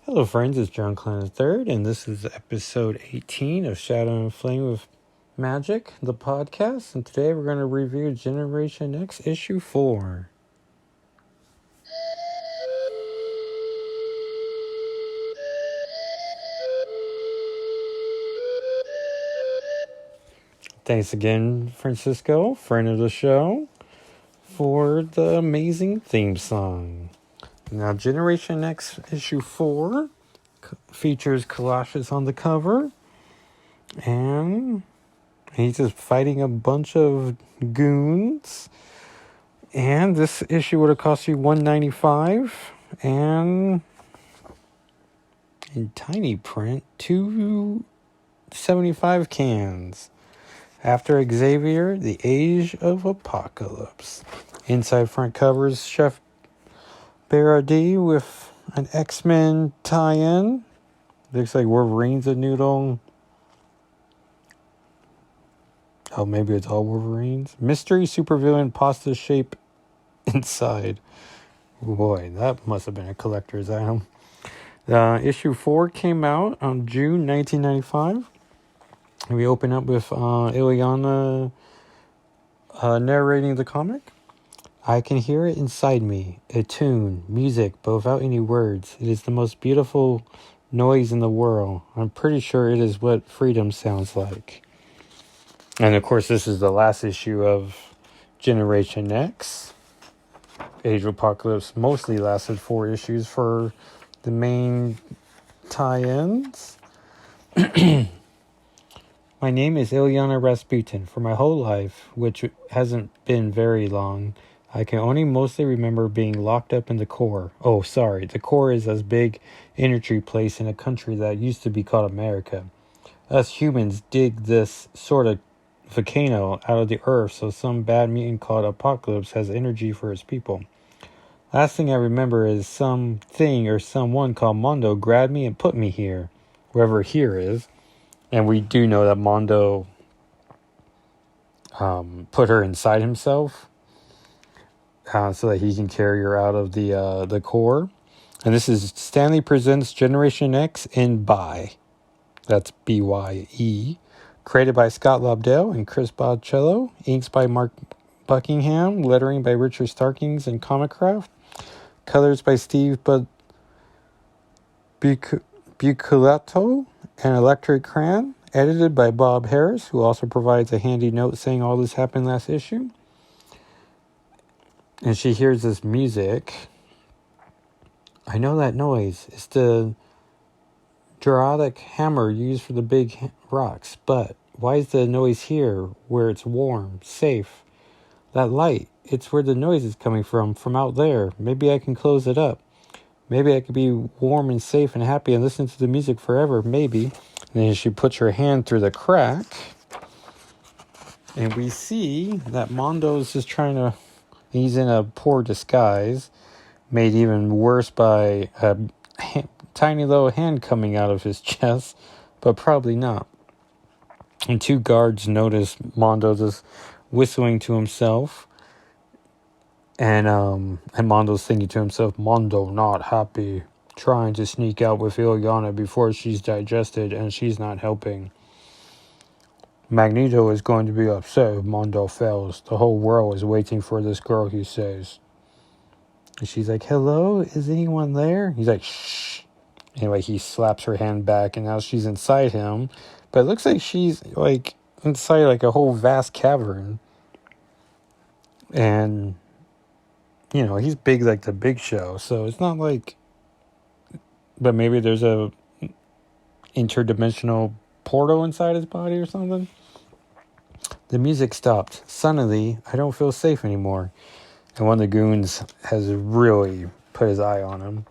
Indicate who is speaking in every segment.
Speaker 1: Hello friends, it's John Klein III, and this is episode 18 of Shadow and Flame with Magic, the podcast, and today we're going to review Generation X issue 4. Thanks again, Francisco, friend of the show, for the amazing theme song. Now, Generation X issue 4 features Colossus on the cover, and he's just fighting a bunch of goons. And this issue would have cost you $1.95, and in tiny print, 275 cans. After Xavier, the Age of Apocalypse. Inside front covers Chef Boyardee with an X-Men tie-in. Looks like Wolverine's a noodle. Oh, maybe it's all Wolverines. Mystery supervillain pasta shape inside. Boy, that must have been a collector's item. Issue 4 came out on June 1995. And we open up with Ileana narrating the comic. I can hear it inside me. A tune, music, but without any words. It is the most beautiful noise in the world. I'm pretty sure it is what freedom sounds like. And of course, this is the last issue of Generation X. Age of Apocalypse mostly lasted 4 issues for the main tie-ins. My name is Ileana Rasputin. For my whole life, which hasn't been very long, I can only mostly remember being locked up in the core. Oh, sorry. The core is a big energy place in a country that used to be called America. Us humans dig this sort of volcano out of the earth, so some bad mutant called Apocalypse has energy for his people. Last thing I remember is something or someone called Mondo grabbed me and put me here, wherever here is. And we do know that Mondo put her inside himself so that he can carry her out of the core. And this is Stanley Presents Generation X in Bye. That's B-Y-E. Created by Scott Lobdell and Chris Boccello. Inks by Mark Buckingham. Lettering by Richard Starkings and Comicraft. Colors by Steve Buccellato and Electric Cran. Edited by Bob Harris, who also provides a handy note saying all this happened last issue. And she hears this music. I know that noise. It's the Juradic hammer used for the big rocks. But why is the noise here where it's warm, safe? That light, it's where the noise is coming from out there. Maybe I can close it up. Maybe I could be warm and safe and happy and listen to the music forever. Maybe. And then she puts her hand through the crack. And we see that Mondo's just trying to... He's in a poor disguise. Made even worse by a tiny little hand coming out of his chest. But probably not. And 2 guards notice Mondo just whistling to himself. And Mondo's thinking to himself, Mondo not happy, trying to sneak out with Ileana before she's digested, and she's not helping. Magneto is going to be upset if Mondo fails. The whole world is waiting for this girl, he says. And she's like, hello, is anyone there? He's like, shh. Anyway, he slaps her hand back, and now she's inside him. But it looks like she's like inside like a whole vast cavern. And... you know, he's big like the Big Show, so it's not like... But maybe there's a interdimensional portal inside his body or something. The music stopped. Suddenly, I don't feel safe anymore. And one of the goons has really put his eye on him.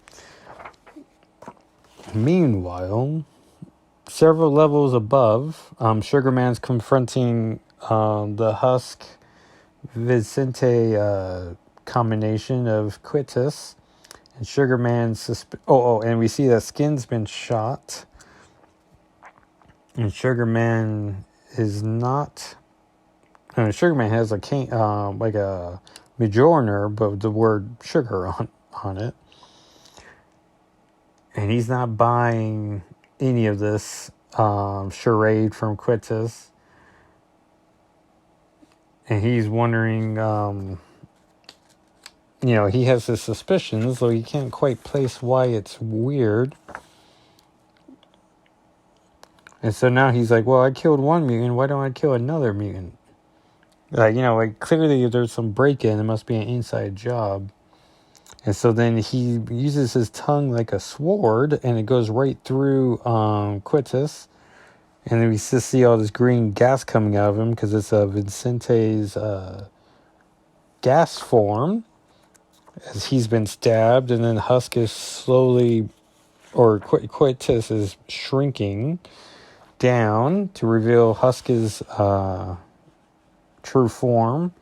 Speaker 1: Meanwhile, several levels above, Sugar Man's confronting the Husk Vicente... combination of Quitus and Sugar Man's and we see that Skin's been shot, and Sugar Man is not. Sugar Man has a cane, like a Mjolnir, but the word sugar on it. And he's not buying any of this charade from Quintus. And he's wondering, he has his suspicions, though he can't quite place why it's weird. And so now he's like, well, I killed one mutant. Why don't I kill another mutant? Clearly there's some break-in. It must be an inside job. And so then he uses his tongue like a sword, and it goes right through Quintus. And then we just see all this green gas coming out of him because it's Vincente's gas form as he's been stabbed. And then Husk is slowly, or Quintus is shrinking down to reveal Husk's true form.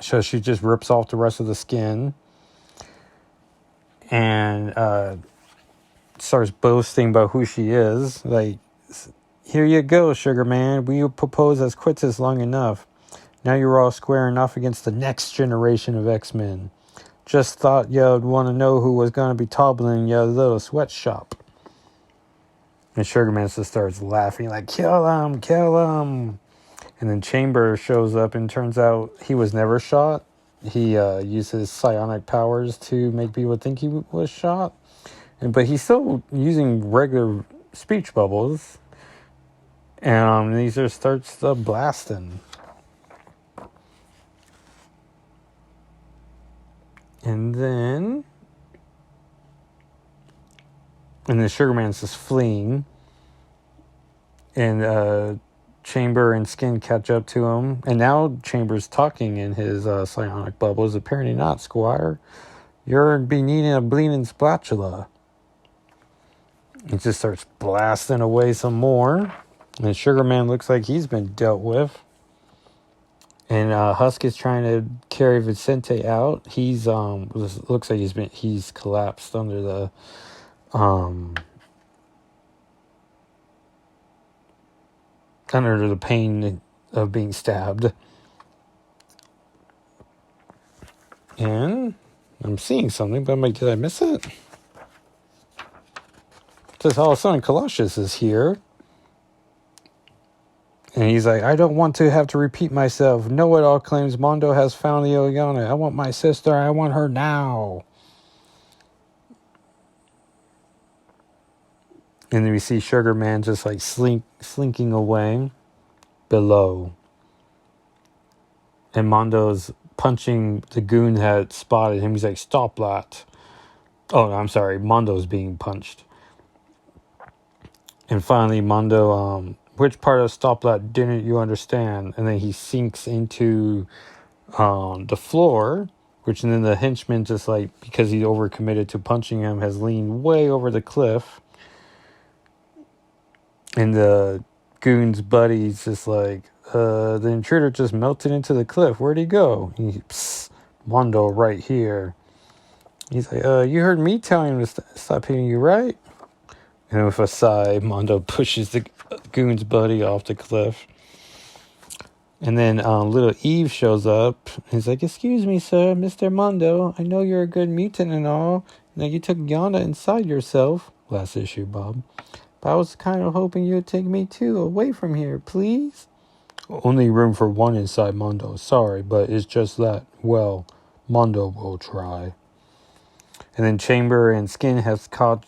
Speaker 1: So she just rips off the rest of the skin and starts boasting about who she is. Like, here you go, Sugar Man. We proposed as Quintus long enough. Now you're all squaring off against the next generation of X-Men. Just thought you'd want to know who was going to be toppling your little sweatshop. And Sugar Man just starts laughing like, kill him, kill him. And then Chamber shows up and turns out he was never shot. He uses psionic powers to make people think he was shot. But he's still using regular speech bubbles. And he just starts blasting. And then Sugar Man's just fleeing. And Chamber and Skin catch up to him. And now Chamber's talking in his psionic bubbles. Apparently not, Squire. You're be needing a bleeding spatula. He just starts blasting away some more. And Sugar Man looks like he's been dealt with. And Husk is trying to carry Vincente out. He's looks like he's collapsed under the pain of being stabbed. And I'm seeing something, but I'm like, did I miss it? Just all of a sudden Colossus is here. And he's like, I don't want to have to repeat myself. Know-it-all claims Mondo has found the Illyana. I want my sister. I want her now. And then we see Sugar Man just like slinking away below. And Mondo's punching the goon that spotted him. He's like, stop that. Oh, I'm sorry. Mondo's being punched. And finally, Mondo, which part of Stop That didn't you understand? And then he sinks into the floor, and then the henchman, just like, because he's overcommitted to punching him, has leaned way over the cliff. And the goon's buddy's just like, the intruder just melted into the cliff. Where'd he go? Mondo right here. He's like, you heard me telling him to stop hitting you, right? And with a sigh, Mondo pushes the goon's buddy off the cliff. And then little Eve shows up. He's like, excuse me, sir, Mr. Mondo. I know you're a good mutant and all. Now you took Yonda inside yourself. Last issue, Bob. But I was kind of hoping you'd take me too, away from here, please. Only room for one inside Mondo. Sorry, but it's just that, well, Mondo will try. And then Chamber and Skin have caught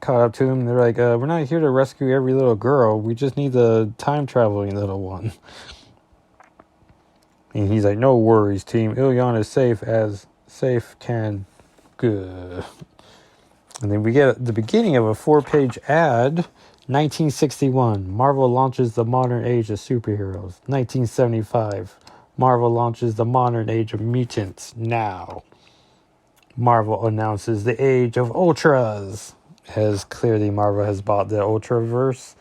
Speaker 1: up to him. They're like, we're not here to rescue every little girl. We just need the time-traveling little one. And he's like, no worries, team. Illyana is safe as safe can. Good. And then we get the beginning of a 4-page ad. 1961, Marvel launches the modern age of superheroes. 1975, Marvel launches the modern age of mutants. Now, Marvel announces the age of Ultras. As clearly Marvel has bought the Ultraverse,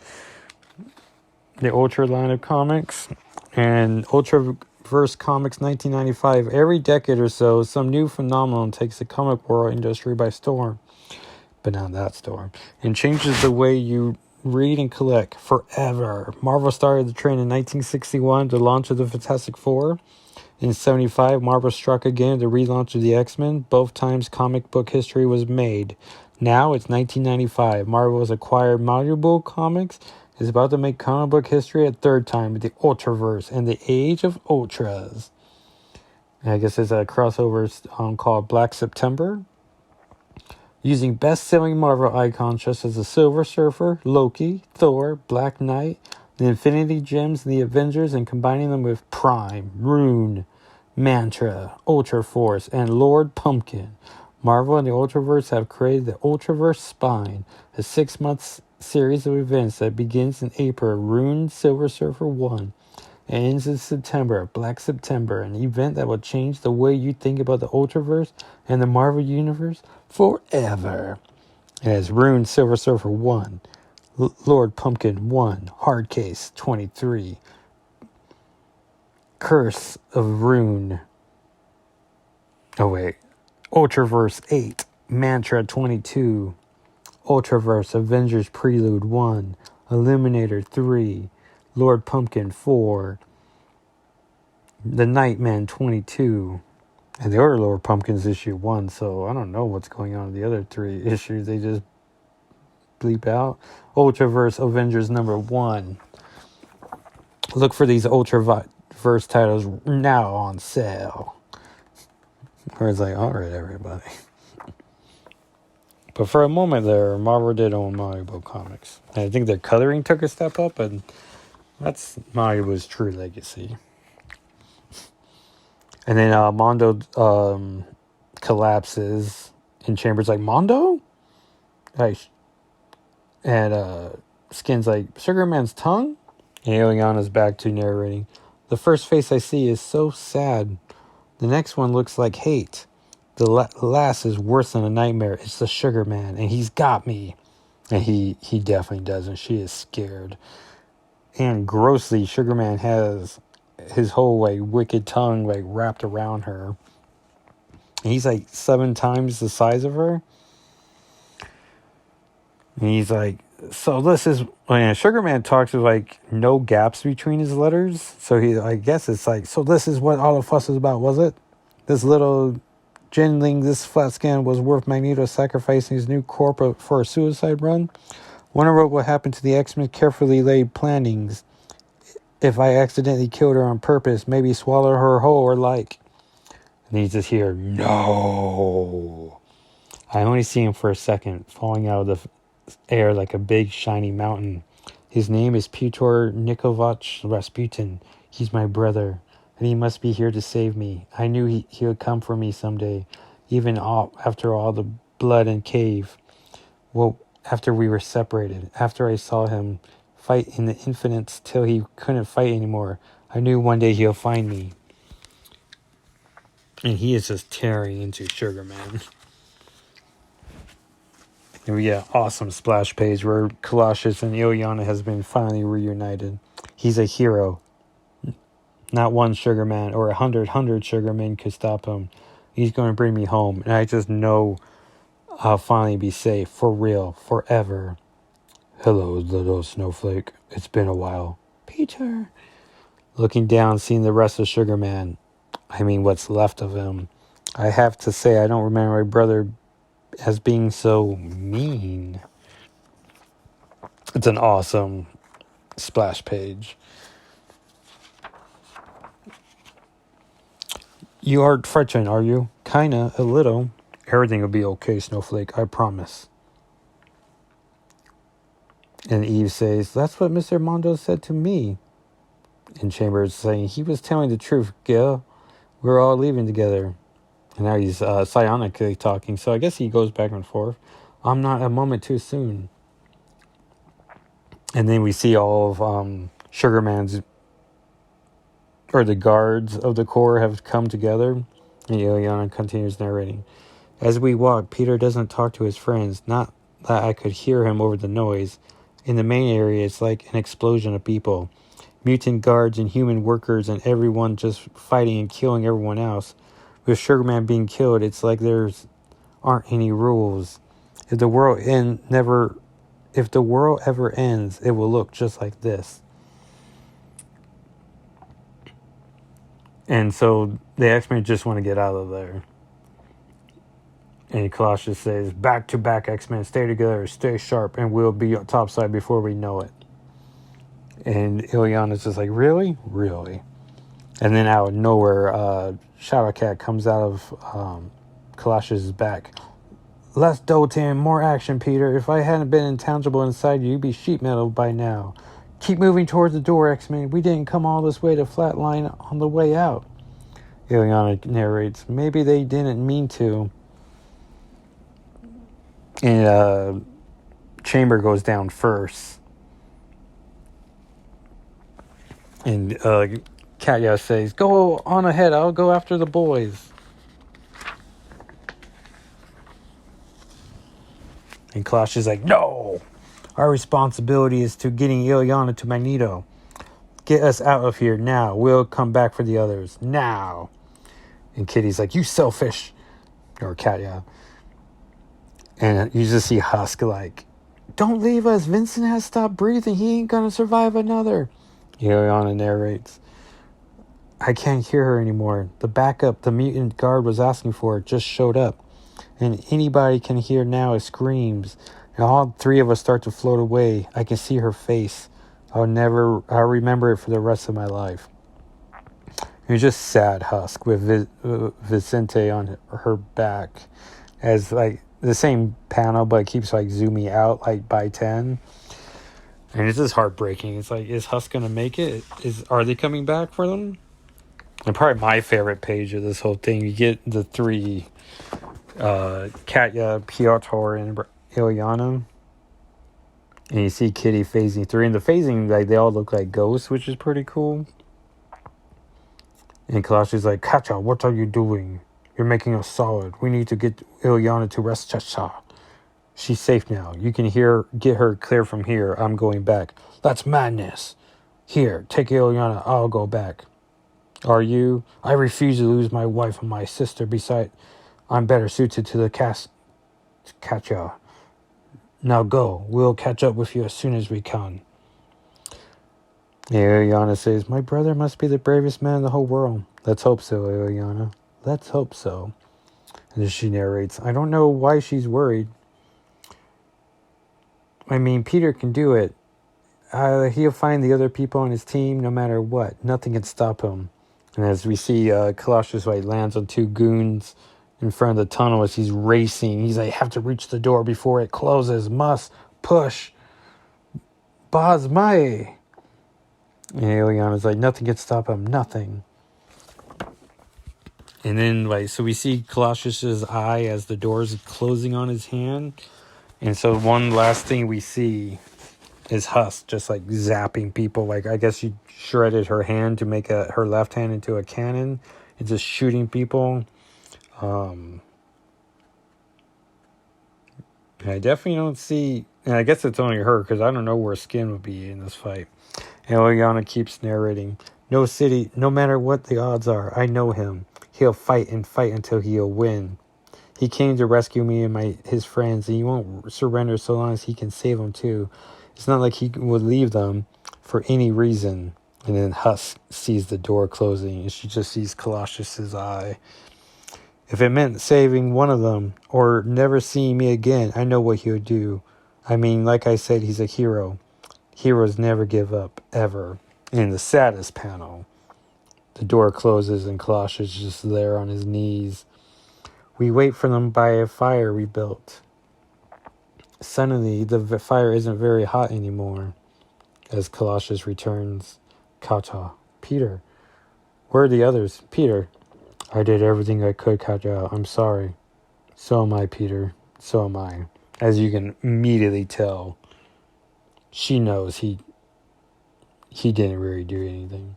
Speaker 1: the Ultra line of comics. And Ultraverse Comics 1995, every decade or so, some new phenomenon takes the comic world industry by storm. But not that storm. And changes the way you read and collect forever. Marvel started the trend in 1961, the launch of the Fantastic Four. In 75, Marvel struck again the relaunch of the X-Men. Both times comic book history was made. Now it's 1995. Marvel has acquired Marvel Comics, is about to make comic book history a third time with the Ultraverse and the Age of Ultras. And I guess there's a crossover called Black September. Using best-selling Marvel icons such as the Silver Surfer, Loki, Thor, Black Knight, the Infinity Gems, and the Avengers, and combining them with Prime, Rune, Mantra, Ultra Force, and Lord Pumpkin. Marvel and the Ultraverse have created the Ultraverse Spine, a 6-month series of events that begins in April, Rune Silver Surfer 1, and ends in September, Black September, an event that will change the way you think about the Ultraverse and the Marvel Universe forever. It has Rune Silver Surfer 1, Lord Pumpkin 1, Hard Case 23, Curse of Rune. Oh wait. Ultraverse 8, Mantra 22, Ultraverse Avengers Prelude 1, Illuminator 3, Lord Pumpkin 4, The Nightman 22, and the other Lord Pumpkin's issue 1, so I don't know what's going on in the other 3 issues. They just bleep out. Ultraverse Avengers number 1. Look for these Ultraverse titles now on sale. Where it's like, alright, everybody. But for a moment there, Marvel did own Malibu Comics. And I think their coloring took a step up, and that's Malibu's true legacy. And then Mondo collapses, and Chamber's like, Mondo? And Skin's like, Sugar Man's tongue? And Ileana's back to narrating. The first face I see is so sad. The next one looks like hate. The last is worse than a nightmare. It's the Sugar Man, and he's got me. And he definitely does, and she is scared. And grossly, Sugar Man has his whole, wicked tongue, wrapped around her. And he's, 7 times the size of her. And he's like, so this is... When Sugar Man talks with, no gaps between his letters. So I guess it's so this is what all the fuss is about, was it? This little... Jinling, this flat scan was worth Magneto sacrificing his new corp for a suicide run. Wonder what will happen to the X-Men carefully laid plannings if I accidentally killed her on purpose, maybe swallow her whole or And he's just here, no. I only see him for a second, falling out of the air like a big shiny mountain. His name is Pyotr Nikolaevich Rasputin. He's my brother. And he must be here to save me. I knew he would come for me someday, even after all the blood and cave. Well, after we were separated, after I saw him fight in the infinites till he couldn't fight anymore, I knew one day he'll find me. And he is just tearing into Sugar Man. And we get an awesome splash page where Colossus and Ileana has been finally reunited. He's a hero. Not one Sugar Man or 100 Sugar Men could stop him. He's going to bring me home. And I just know I'll finally be safe. For real. Forever. Hello, little snowflake. It's been a while. Peter. Looking down, seeing the rest of Sugar Man. I mean, what's left of him. I have to say, I don't remember my brother as being so mean. It's an awesome splash page. You aren't frightened, are you? Kinda, a little. Everything will be okay, Snowflake, I promise. And Eve says, that's what Mr. Mondo said to me. And Chambers saying, he was telling the truth, Gil. We're all leaving together. And now he's psionically talking, so I guess he goes back and forth. I'm not a moment too soon. And then we see all of Sugar Man's... or the guards of the Corps have come together. And Ileana continues narrating. As we walk, Peter doesn't talk to his friends. Not that I could hear him over the noise. In the main area, it's like an explosion of people. Mutant guards and human workers and everyone just fighting and killing everyone else. With Sugar Man being killed, it's like there's aren't any rules. If the world ever ends, it will look just like this. And so the X-Men just want to get out of there. And Colossus says, back to back X-Men, stay together, stay sharp, and we'll be topside before we know it. And Ileana's just like, really? Really? And then out of nowhere, Shadowcat comes out of Colossus' back. Less Dotan, more action, Peter. If I hadn't been intangible inside you, you'd be sheet metal by now. Keep moving towards the door, X-Men. We didn't come all this way to flatline on the way out. Ileana narrates, maybe they didn't mean to. And Chamber goes down first. And Katya says, go on ahead, I'll go after the boys. And Clash is like, no! Our responsibility is to getting Ileana to Magneto. Get us out of here now. We'll come back for the others. Now! And Kitty's like, you selfish. Or Katya. And you just see Husk like, don't leave us. Vincent has stopped breathing. He ain't gonna survive another. Ileana narrates, I can't hear her anymore. The backup the mutant guard was asking for just showed up. And anybody can hear now is screams. And all three of us start to float away. I can see her face. I'll remember it for the rest of my life. It was just sad, Husk, with Vicente on her back. As like the same panel, but it keeps like zooming out like by 10. And it's just heartbreaking. It's like, is Husk going to make it? Are they coming back for them? And probably my favorite page of this whole thing, you get the three, Katya, Piotr, and Ileana. And you see Kitty phasing through. And the phasing, like, they all look like ghosts, which is pretty cool. And Kalashi's like, Katya, what are you doing? You're making us solid. We need to get Ileana to Restchesha. She's safe now. You can get her clear from here. I'm going back. That's madness. Here, take Ileana. I'll go back. Are you? I refuse to lose my wife and my sister. Besides, I'm better suited to the Katya. Now go. We'll catch up with you as soon as we can. Ileana says, my brother must be the bravest man in the whole world. Let's hope so, Ileana. Let's hope so. And as she narrates, I don't know why she's worried. I mean, Peter can do it. He'll find the other people on his team no matter what. Nothing can stop him. And as we see, Colossus White lands on two goons in front of the tunnel as he's racing. He's like, have to reach the door before it closes. Must push. Basmae. And Ileana's like, nothing can stop him. Nothing. And then, like, so we see Colossus's eye as the door's closing on his hand. And so one last thing we see is Husk just like zapping people. Like, I guess she shredded her hand to make her left hand into a cannon and just shooting people. I definitely don't see, and I guess it's only her because I don't know where Skin would be in this fight. And Ileana keeps narrating, no city, no matter what the odds are, I know him. He'll fight and fight until he'll win. He came to rescue me and his friends, and he won't surrender so long as he can save them too. It's not like he would leave them for any reason. And then Husk sees the door closing, and she just sees Colossus's eye. If it meant saving one of them, or never seeing me again, I know what he would do. I mean, like I said, he's a hero. Heroes never give up, ever. And in the saddest panel, the door closes and Colossus is just there on his knees. We wait for them by a fire we built. Suddenly, the fire isn't very hot anymore. As Colossus returns, Katya, Peter, where are the others? Peter, I did everything I could, Katya. I'm sorry. So am I, Peter. So am I. As you can immediately tell, she knows he didn't really do anything.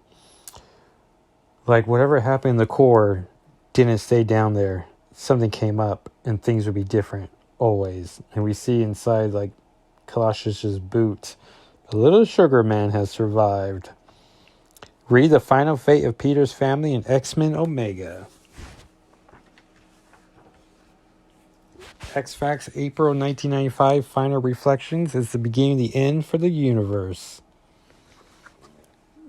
Speaker 1: Like, whatever happened in the core didn't stay down there. Something came up and things would be different always. And we see inside, like, Colossus's boot, a little sugar man has survived. Read the final fate of Peter's family in X-Men Omega. X-Facts, April 1995, Final Reflections is the beginning of the end for the universe.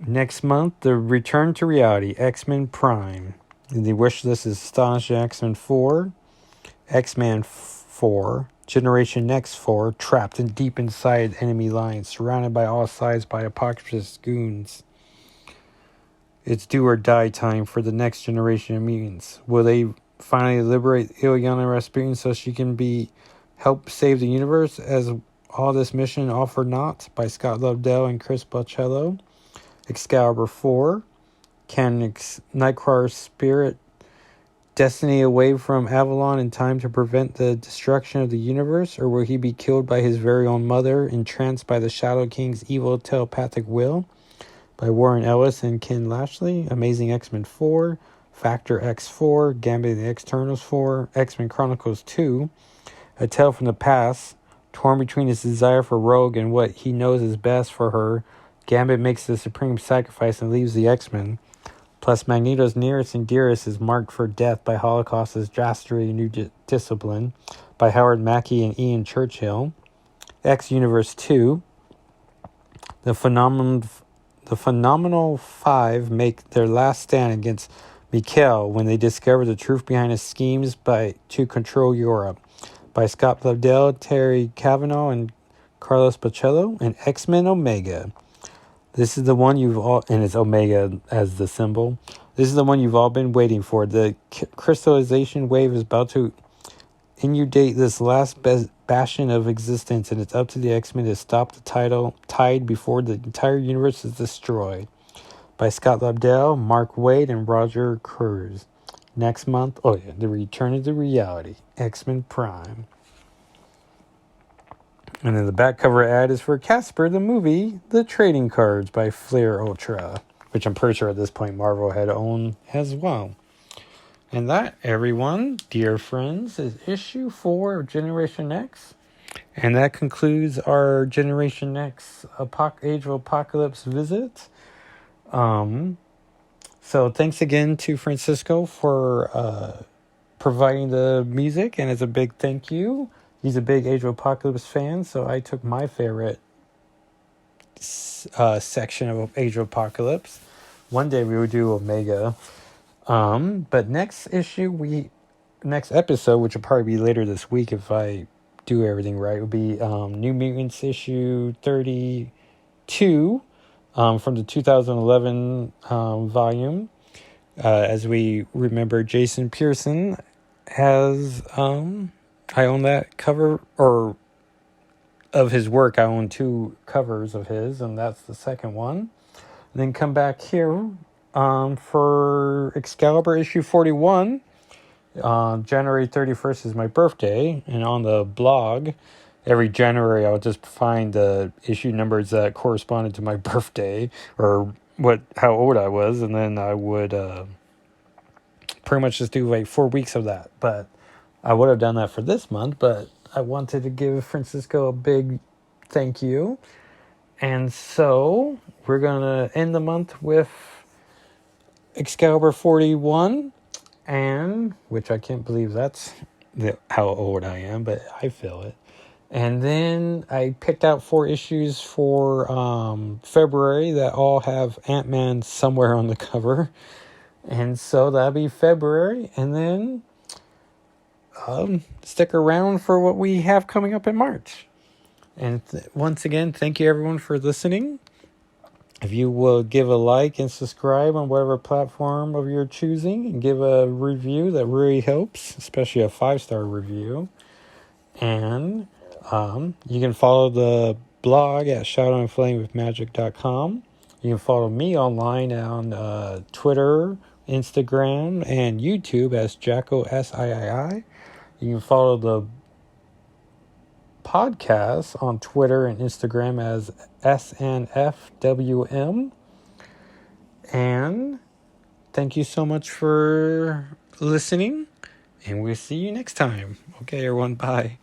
Speaker 1: Next month, the Return to Reality, X-Men Prime. And the wish list is Astonishing X-Men 4, X-Men 4, Generation X 4, trapped in deep inside enemy lines, surrounded by all sides by Apocalypse goons. It's do or die time for the next generation of mutants. Will they finally liberate Illyana Rasputin so she can help save the universe as all this mission all for naught by Scott Lobdell and Chris Boccello? Excalibur 4. Can Nightcrawler's spirit destiny away from Avalon in time to prevent the destruction of the universe, or will he be killed by his very own mother, entranced by the Shadow King's evil telepathic will? By Warren Ellis and Ken Lashley. Amazing X-Men 4, Factor X4, Gambit of the Externals 4, X-Men Chronicles 2, A Tale from the Past. Torn between his desire for Rogue and what he knows is best for her, Gambit makes the supreme sacrifice and leaves the X-Men. Plus, Magneto's nearest and dearest is marked for death by Holocaust's drastically new discipline by Howard Mackie and Ian Churchill. X-Universe 2. The Phenomenal Five make their last stand against Mikhail when they discover the truth behind his schemes to control Europe. By Scott Lobdell, Terry Cavanaugh, and Carlos Boccello. And X-Men Omega. This is the one you've all... And it's Omega as the symbol. This is the one you've all been waiting for. The crystallization wave is about to inundate this last bastion of existence, and it's up to the X-Men to stop the tide before the entire universe is destroyed. By Scott Lobdell, Mark Waid, and Roger Cruz. Next month, The Return of the Reality, X-Men Prime. And then the back cover ad is for Casper the movie, The Trading Cards by Flair Ultra, which I'm pretty sure at this point Marvel had owned as well. And that, everyone, dear friends, is issue 4 of Generation X. And that concludes our Generation X Age of Apocalypse visit. So thanks again to Francisco for providing the music. And as a big thank you, he's a big Age of Apocalypse fan, so I took my favorite section of Age of Apocalypse. One day we would do Omega. But next episode, which will probably be later this week if I do everything right, will be New Mutants issue 32 from the 2011 volume. As we remember, Jason Pearson has I own that cover, or of his work. I own 2 covers of his, and that's the second one. And then come back here for Excalibur issue 41. January 31st is my birthday, and on the blog, every January I'll just find the issue numbers that corresponded to my birthday, or how old I was, and then I would pretty much just do like 4 weeks of that. But I would have done that for this month, but I wanted to give Francisco a big thank you. And so we're going to end the month with Excalibur 41, and which I can't believe that's how old I am, but I feel it. And then I picked out 4 issues for February that all have Ant-Man somewhere on the cover. And so that'll be February. And then stick around for what we have coming up in March. And once again, thank you everyone for listening. If you will give a like and subscribe on whatever platform of your choosing, and give a review, that really helps, especially a 5-star review. And you can follow the blog at shadowandflamewithmagic.com. You can follow me online on Twitter, Instagram, and YouTube as Jacko SIII. You can follow the podcast on Twitter and Instagram as SNFWM. And thank you so much for listening, and we'll see you next time. Okay, everyone, bye.